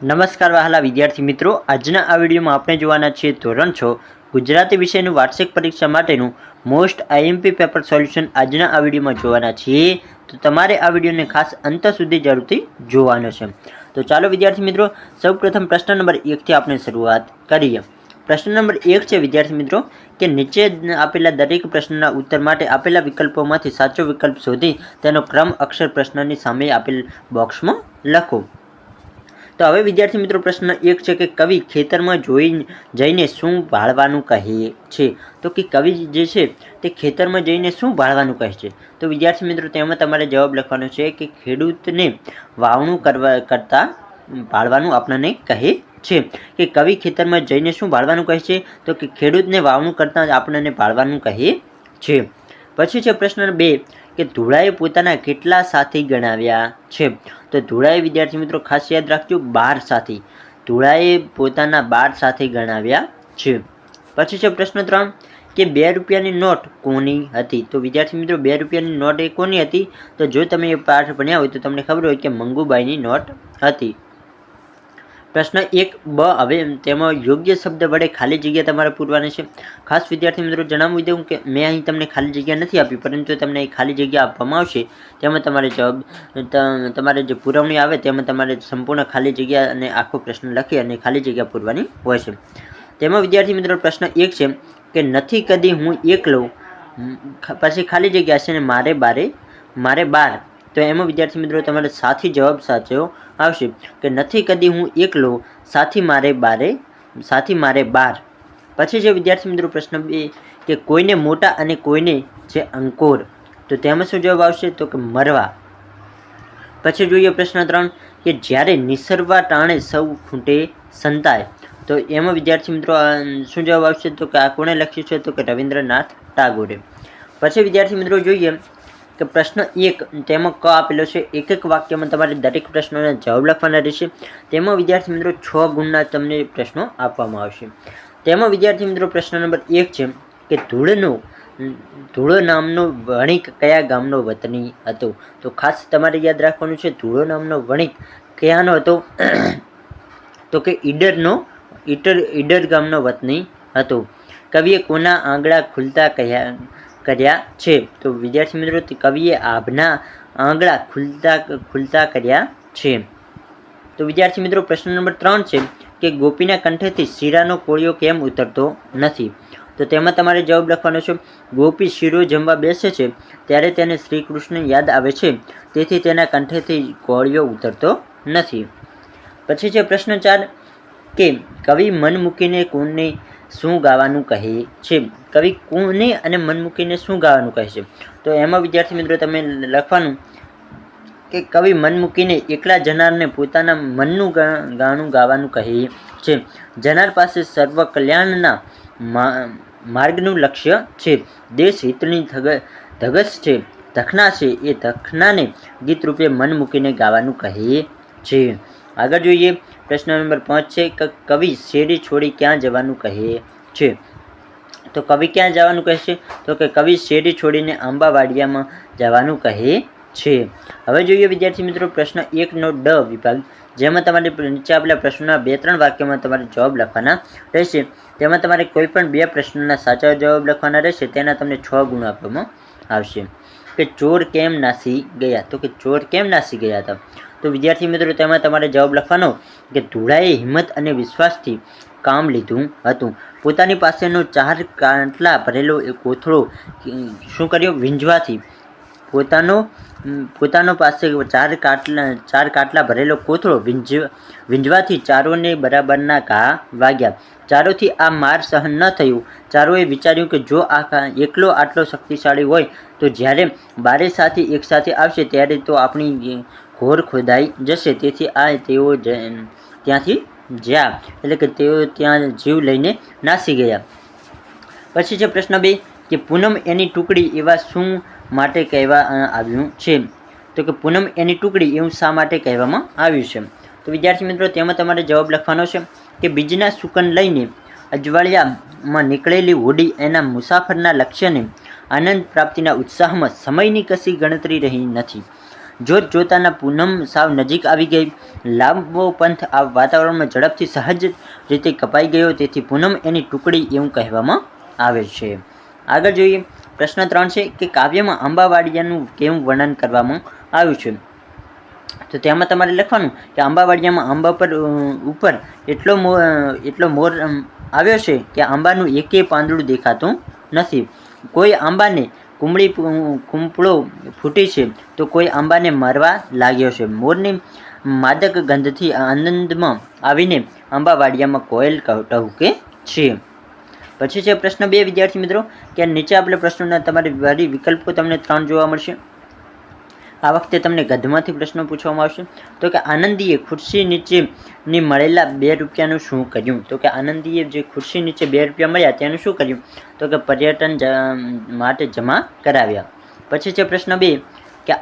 નમસ્કાર વહાલા વિદ્યાર્થી મિત્રો, આજના આ વિડીયોમાં આપણે જોવાના છીએ ધોરણ 6 ગુજરાતી વિષયનું વાર્ષિક પરીક્ષા માટેનું મોસ્ટ આઈએમપી પેપર સોલ્યુશન આજના આ વિડીયોમાં જોવાના છીએ. તો તમારે આ વિડીયોને ખાસ અંત સુધી જરૂરથી જોવાનો છે. તો ચાલો વિદ્યાર્થી મિત્રો, સૌપ્રથમ પ્રશ્ન નંબર 1થી આપણે શરૂઆત કરીએ. પ્રશ્ન નંબર 1 છે વિદ્યાર્થી મિત્રો કે નીચે આપેલા દરેક પ્રશ્નના ઉત્તર માટે આપેલા વિકલ્પોમાંથી સાચો વિકલ્પ શોધી તેનો ક્રમ અક્ષર પ્રશ્નની સામે આપેલ બોક્સમાં લખો. તો હવે વિદ્યાર્થી મિત્રો પ્રશ્ન 1 છે કે કવિ ખેતરમાં જઈને શું ભાળવાનું કહે છે. તો કે કવિ જે છે તે ખેતરમાં જઈને શું ભાળવાનું કહે છે. તો વિદ્યાર્થી મિત્રો તેમાં તમારે જવાબ લખવાનો છે કે ખેડૂતને વાવણું કરતા ભાળવાનું આપણને કહે છે. કે કવિ ખેતરમાં જઈને શું ભાળવાનું કહે છે. તો કે ખેડૂતને વાવણું કરતા આપણને ભાળવાનું કહે છે. પછી છે પ્રશ્ન 2 કે ધુળાએ પોતાના કેટલા સાથી ગણાવ્યા છે. તો ધુળાએ વિદ્યાર્થી મિત્રો ખાસ યાદ રાખજો 12 સાથી. ધુળાએ પોતાના 12 સાથી ગણાવ્યા છે. પછી છે પ્રશ્ન 3 કે 2 રૂપિયાની નોટ કોની હતી. તો વિદ્યાર્થી મિત્રો 2 રૂપિયાની નોટ એ કોની હતી. તો જો તમે એ પાઠ ભણ્યા હોય તો તમને ખબર હોય કે મંગુબાઈની નોટ હતી. પ્રશ્ન 1b હવે તેમાં યોગ્ય શબ્દ વડે ખાલી જગ્યા તમારે પૂરવાની છે. ખાસ વિદ્યાર્થી મિત્રો જણાવી દઉં કે મેં અહીં તમને ખાલી જગ્યા નથી આપી, પરંતુ તમને ખાલી જગ્યા આપવામાં આવશે. તેમાં તમારે જવાબ તમારે જે પુરવણી આવે તેમાં તમારે સંપૂર્ણ ખાલી જગ્યા અને આખો પ્રશ્ન લખી અને ખાલી જગ્યા પૂરવાની હોય છે. તેમાં વિદ્યાર્થી મિત્રો પ્રશ્ન 1 છે કે નથી કદી હું એકલો, પછી ખાલી જગ્યા છે ને મારે 12. તો એમાં વિદ્યાર્થી મિત્રો તમારે સાથી જવાબ સાચો આવશે કે નથી કદી હું એકલો, સાથી મારે 12. પછી છે વિદ્યાર્થી મિત્રો પ્રશ્ન 2 કે કોઈને મોટા અને કોઈને છે અંકોર. તો તેમાં શું જવાબ આવશે તો કે મરવા. પછી જોઈએ પ્રશ્ન 3 કે જ્યારે નિસરવા ટાણે સૌ ખૂંટે સંતાય. તો એમાં વિદ્યાર્થી મિત્રો શું જવાબ આવશે તો કે આ કોણે લખ્યું છે તો કે રવિન્દ્રનાથ ટાગોરે. પછી વિદ્યાર્થી મિત્રો જોઈએ કે પ્રશ્ન 1 તેમાં ક આપેલો છે. એક વાક્યમાં તમારે દરેક પ્રશ્નોના જવાબ લખવાના રહેશે. તેમાં વિદ્યાર્થી મિત્રો 6 ગુણના તમને પ્રશ્નો આપવામાં આવશે. તેમાં વિદ્યાર્થી મિત્રો પ્રશ્ન નંબર 1 છે કે ધૂળો નામનો વણિક કયા ગામનો વતની હતો. તો ખાસ તમારે યાદ રાખવાનું છે ધૂળો નામનો વણિક કયાનો હતો તો કે ઈડર ગામનો વતની હતો. કવિએ કોના આંગળા ખુલતા કર્યા છે. તો વિદ્યાર્થી મિત્રો કવિએ આભના આંગળા ખુલતા કર્યા છે. તો વિદ્યાર્થી મિત્રો પ્રશ્ન નંબર 3 છે કે ગોપીના કંઠેથી શીરાનો કોળિયો કેમ ઉતરતો નથી. તો તેમાં તમારે જવાબ લખવાનો છે ગોપી શીરો જમવા બેસે છે ત્યારે તેને શ્રી કૃષ્ણ યાદ આવે છે, તેથી તેના કંઠેથી કોળિયો ઉતરતો નથી. પછી છે પ્રશ્ન 4 કે કવિ મન મૂકીને કોને શું ગાવાનું કહે છે. કવિ કોને અને મન મૂકીને શું ગાવાનું કહે છે. તો એમાં વિદ્યાર્થી મિત્રો તમે લખવાનું કે કવિ મન મૂકીને એકલા જનારને પોતાના મનનું ગાણું ગાવાનું કહે છે. જનાર પાસે સર્વ કલ્યાણના માર્ગનું લક્ષ્ય છે. દેશ હિતની ધગશ છે, ધખના છે, એ ધખનાને ગીત રૂપે મન મૂકીને ગાવાનું કહે છે. આગળ જોઈએ પ્રશ્ન નંબર 5 છે કે કવિ શેરી છોડી ક્યાં જવાનું કહે છે. તો કવિ ક્યાં જવાનું કહે છે તો કે કવિ શેરી છોડીને આંબાવાડિયામાં જવાનું કહે છે. હવે જોઈએ વિદ્યાર્થી મિત્રો પ્રશ્ન 1નો ડ વિભાગ, જેમાં તમારે નીચે આપેલા પ્રશ્નોના 2-3 વાક્યમાં તમારે જવાબ લખવાના રહેશે. તેમાં તમારે કોઈ પણ 2 પ્રશ્નોના સાચા જવાબ લખવાના રહેશે. તેના તમને 6 ગુણ આપવામાં આવશે. કે ચોર કેમ નાસી ગયા. તો કે ચોર કેમ નાસી ગયા હતા. તો વિદ્યાર્થી મિત્રો તેમાં તમારે જવાબ લખવાનો કે ધુળાએ હિંમત અને વિશ્વાસથી કામ લીધું હતું. પોતાની પાસેનો 4 કાટલા ભરેલો કોથળો શું કર્યો વીંજવાથી પોતાનો પાસે 4 કાટલા ભરેલો કોથળો વીંજવાથી ચારોને બરાબરના ઘા વાગ્યા. ચારોથી આ માર સહન ન થયું. ચારોએ વિચાર્યું કે જો આ એકલો આટલો શક્તિશાળી હોય તો જ્યારે 12 સાથી એકસાથે આવશે ત્યારે તો આપણી ઘોર ખોદાઈ જશે. તેથી તેઓ ત્યાંથી જ્યાં એટલે કે તેઓ ત્યાં જીવ લઈને નાસી ગયા. પછી છે પ્રશ્ન 2 કે પૂનમ એની ટુકડી એવા શું માટે કહેવા આવ્યું છે. તો કે પૂનમ એની ટુકડી એવું શા માટે કહેવામાં આવ્યું છે. તો વિદ્યાર્થી મિત્રો તેમાં તમારે જવાબ લખવાનો છે કે બીજના સુકન લઈને અજવાળિયામાં નીકળેલી હોડી એના મુસાફરના લક્ષ્યને આનંદ પ્રાપ્તિના ઉત્સાહમાં સમયની કશી ગણતરી રહી નથી. જોત જોતાના પૂનમ સાવ નજીક આવી ગઈ. લાંબો પંથ આ વાતાવરણમાં ઝડપથી સહજ રીતે કપાઈ ગયો, તેથી પૂનમ એની ટુકડી એવું કહેવામાં આવે છે. આગળ જોઈએ. પ્રશ્ન 3 છે કે કાવ્યમાં આંબાવાડિયાનું કેવું વર્ણન કરવામાં આવ્યું છે. તો તેમાં તમારે લખવાનું કે આંબાવાડિયામાં આંબા પર ઉપર એટલો મોર આવ્યો છે કે આંબાનું એકેય પાંદડું દેખાતું નથી. કોઈ આંબાને કુંપળો ફૂટી છે તો કોઈ આંબાને મરવા લાગ્યો છે. મોરની માદક ગંધથી આનંદમાં આવીને આંબાવાડિયામાં કોયલ ટહુકે છે. પછી છે પ્રશ્ન 2 વિદ્યાર્થી મિત્રો કે નીચે આપેલા પ્રશ્નોના તમારે વળી વિકલ્પો તમને 3 જોવા મળશે. આ વખતે તમને ગદ્યમાંથી પ્રશ્નો પૂછવામાં આવશે. તો કે આનંદીએ ખુરશી નીચેની મળેલા 2 રૂપિયાનું શું કર્યું? તો કે આનંદીએ જે ખુરશી નીચે 2 રૂપિયા મળ્યા તેનું શું કર્યું? તો કે પર્યટન માટે જમા કરાવ્યા. પછી છે પ્રશ્ન 2 કે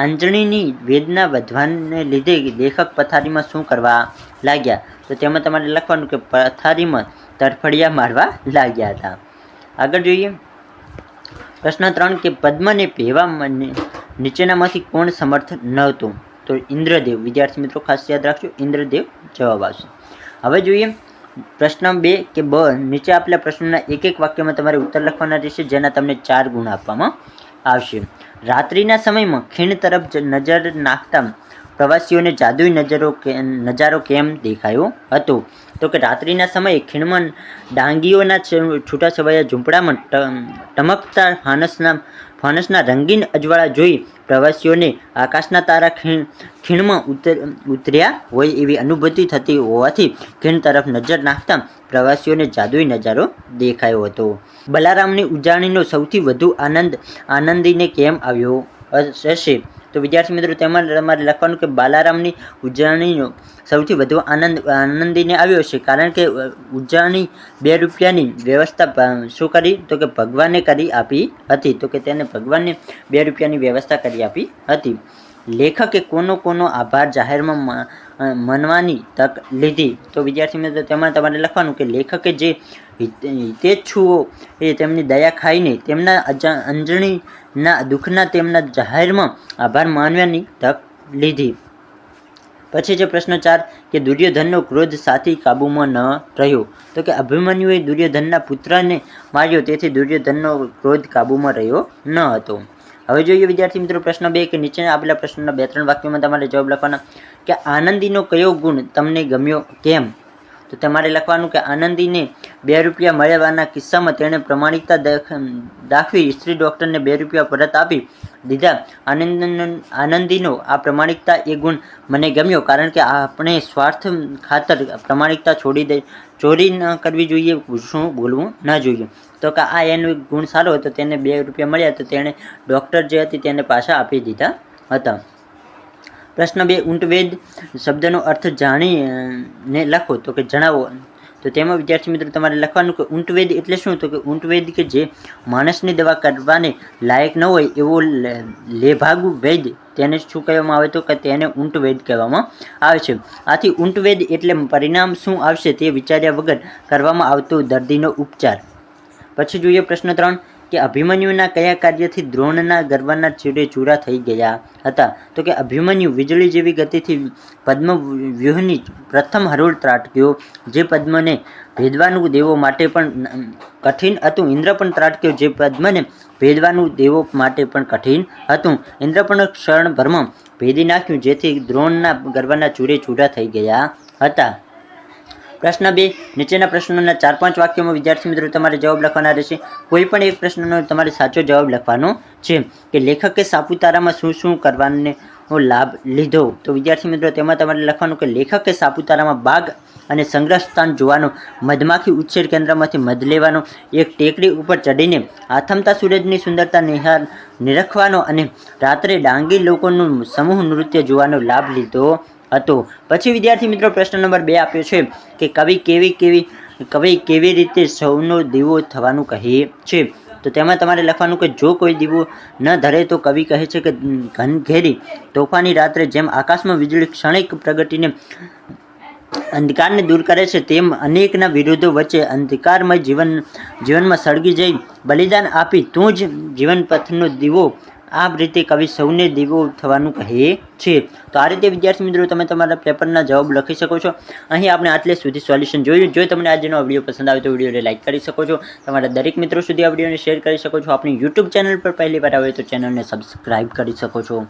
આંજણીની વેદના વધવાને લીધે લેખક પથારીમાં શું કરવા લાગ્યા? તો તેમાં તમારે લખવાનું કે પથારીમાં તરફડિયા મારવા લાગ્યા હતા. આગળ જોઈએ. પ્રશ્ન 3 કે પદ્મને ભેવા નીચેનામાંથી કોણ સમર્થ નહોતું? તો ઇન્દ્રદેવ. વિદ્યાર્થી મિત્રો ખાસ યાદ રાખજો, ઇન્દ્રદેવ જવાબ આવશે. હવે જોઈએ પ્રશ્ન 2 કે નીચે આપેલા પ્રશ્નોના એક એક વાક્યમાં તમારે ઉત્તર લખવાના રહેશે, જેના તમને 4 ગુણ આપવામાં આવશે. રાત્રિના સમયમાં ખીણ તરફ નજર નાખતા પ્રવાસીઓને જાદુઈ નજારો કેમ દેખાયો હતો? તો કે રાત્રિના સમયે ખીણમાં ડાંગીઓના છૂટાછવાયા ઝૂંપડામાં ટમકતા ફાનસના રંગીન અજવાળા જોઈ પ્રવાસીઓને આકાશના તારા ખીણમાં ઉતર્યા હોય એવી અનુભૂતિ થતી હોવાથી ખીણ તરફ નજર નાખતા પ્રવાસીઓને જાદુઈ નજારો દેખાયો હતો. બલારામની ઉજાણીનો સૌથી વધુ આનંદીને કેમ આવ્યો હશે? તો વિદ્યાર્થી મિત્રો તેમાં તમારે લખવાનું કે બાલારામની ઉજાણીનો સૌથી વધુ આનંદીને આવ્યો છે કારણ કે ઉજાણી 2 રૂપિયાની વ્યવસ્થા શું કરી? તો કે ભગવાને કરી આપી હતી. તો કે તેને ભગવાનને 2 રૂપિયાની વ્યવસ્થા કરી આપી હતી. લેખકે કોનો આભાર જાહેરમાં માનવાની તક લીધી? તો વિદ્યાર્થી મિત્રો તેમાં તમારે લખવાનું કે લેખકે જે હિતેચ્છુઓ એ તેમની દયા ખાઈને તેમના અંજણીના દુઃખના તેમના જાહેરમાં આભાર માનવાની તક લીધી. પછી છે પ્રશ્ન 4 કે દુર્યોધનનો ક્રોધ સાથી કાબૂમાં ન રહ્યો? તો કે અભિમન્યુએ દુર્યોધનના પુત્રને માર્યો, તેથી દુર્યોધનનો ક્રોધ કાબૂમાં રહ્યો ન હતો. હવે જોઈએ વિદ્યાર્થી મિત્રો પ્રશ્ન 2 કે નીચે આપેલા પ્રશ્નના 2-3 વાક્યોમાં તમારે જવાબ લખવાના કે આનંદીનો કયો ગુણ તમને ગમ્યો કેમ? તો તમારે લખવાનું કે આનંદીને 2 રૂપિયા મળવાના કિસ્સામાં તેણે પ્રમાણિકતા દાખવી સ્ત્રી ડૉક્ટરને 2 રૂપિયા પરત આપી દીધા. આનંદીનો આ પ્રમાણિકતા એ ગુણ મને ગમ્યો કારણ કે આપણે સ્વાર્થ ખાતર પ્રમાણિકતા ચોરી ન કરવી જોઈએ, શું બોલવું ન જોઈએ. તો કે આ એનો ગુણ સારો હતો, તેને 2 રૂપિયા મળ્યા તો તેણે ડૉક્ટર જે હતી તેને પાછા આપી દીધા હતા. પ્રશ્ન 2 ઊંટવેદ શબ્દનો અર્થ જાણીને લખો. તો કે જણાવો. તો તેમાં વિદ્યાર્થી મિત્રો તમારે લખવાનું કે ઊંટવેદ એટલે શું? તો કે ઊંટવેદ કે જે માણસની દવા કરવાને લાયક ન હોય એવો લેભાગુ વૈદ, તેને શું કહેવામાં આવે? તો કે તેને ઊંટવેદ કહેવામાં આવે છે. આથી ઊંટવેદ એટલે પરિણામ શું આવશે તે વિચાર્યા વગર કરવામાં આવતો દર્દીનો ઉપચાર. પછી જોઈએ પ્રશ્ન 3 કે અભિમન્યુના કયા કાર્યથી દ્રોણના ગર્વના ચીરે ચૂરા થઈ ગયા હતા? તો કે અભિમન્યુ વીજળી જેવી ગતિથી પદ્મ વ્યૂહની પ્રથમ હરોળ ત્રાટક્યો, જે પદ્મને ભેદવાનું દેવો માટે પણ કઠિન હતું. ઇન્દ્ર પણ ત્રાટક્યો, જે પદ્મને ભેદવાનું દેવો માટે પણ કઠિન હતું. ઇન્દ્ર પણ ક્ષણભરમાં ભેદી નાખ્યું, જેથી દ્રોણના ગર્વના ચૂરે ચૂરા થઈ ગયા હતા. પ્રશ્ન 2 નીચેના પ્રશ્નોના 4-5 વાક્યોમાં વિદ્યાર્થી મિત્રો તમારે જવાબ લખવાના રહેશે. કોઈ પણ એક પ્રશ્નનો તમારે સાચો જવાબ લખવાનો છે કે લેખકે સાપુતારામાં શું કરવાનો લાભ લીધો? તો વિદ્યાર્થી મિત્રો તેમાં તમારે લખવાનું કે લેખકે સાપુતારામાં બાગ અને સંગ્રહ સ્થાન જોવાનો, મધમાખી ઉછેર કેન્દ્રમાંથી મધ લેવાનો, એક ટેકરી ઉપર ચડીને આથમતા સૂરજની સુંદરતા નિરખવાનો અને રાત્રે ડાંગી લોકોનું સમૂહ નૃત્ય જોવાનો લાભ લીધો હતો. પછી વિદ્યાર્થી મિત્રો પ્રશ્ન નંબર 2 આપ્યો છે કે કવિ કેવી રીતે સૌનો દીવો થવાનું કહે છે? તો તેમાં તમારે લખવાનું કે જો કોઈ દીવો ન ધરે તો કવિ કહે છે કે ઘનઘેરી તોફાની રાત્રે જેમ આકાશમાં વીજળી ક્ષણિક પ્રગટીને અંધકારને દૂર કરે છે, તેમ અનેકના વિરોધો વચ્ચે અંધકારમય જીવનમાં સળગી જઈ બલિદાન આપી તું જ જીવનપથનો દીવો આ રીતે કવિ સૌને દીવો થવાનું કહે છે. તો આ રીતે વિદ્યાર્થી મિત્રો તમે તમારા પેપરના જવાબ લખી શકો છો. અહીં આપણે આટલે સુધી સોલ્યુશન જોયું. જો તમને આજનો વિડીયો પસંદ આવે તો વિડીયોને લાઇક કરી શકો છો. તમારા દરેક મિત્રો સુધી આ વિડીયોને શેર કરી શકો છો. આપણી યુટ્યુબ ચેનલ પર પહેલી વાર આવે તો ચેનલને સબસ્ક્રાઇબ કરી શકો છો.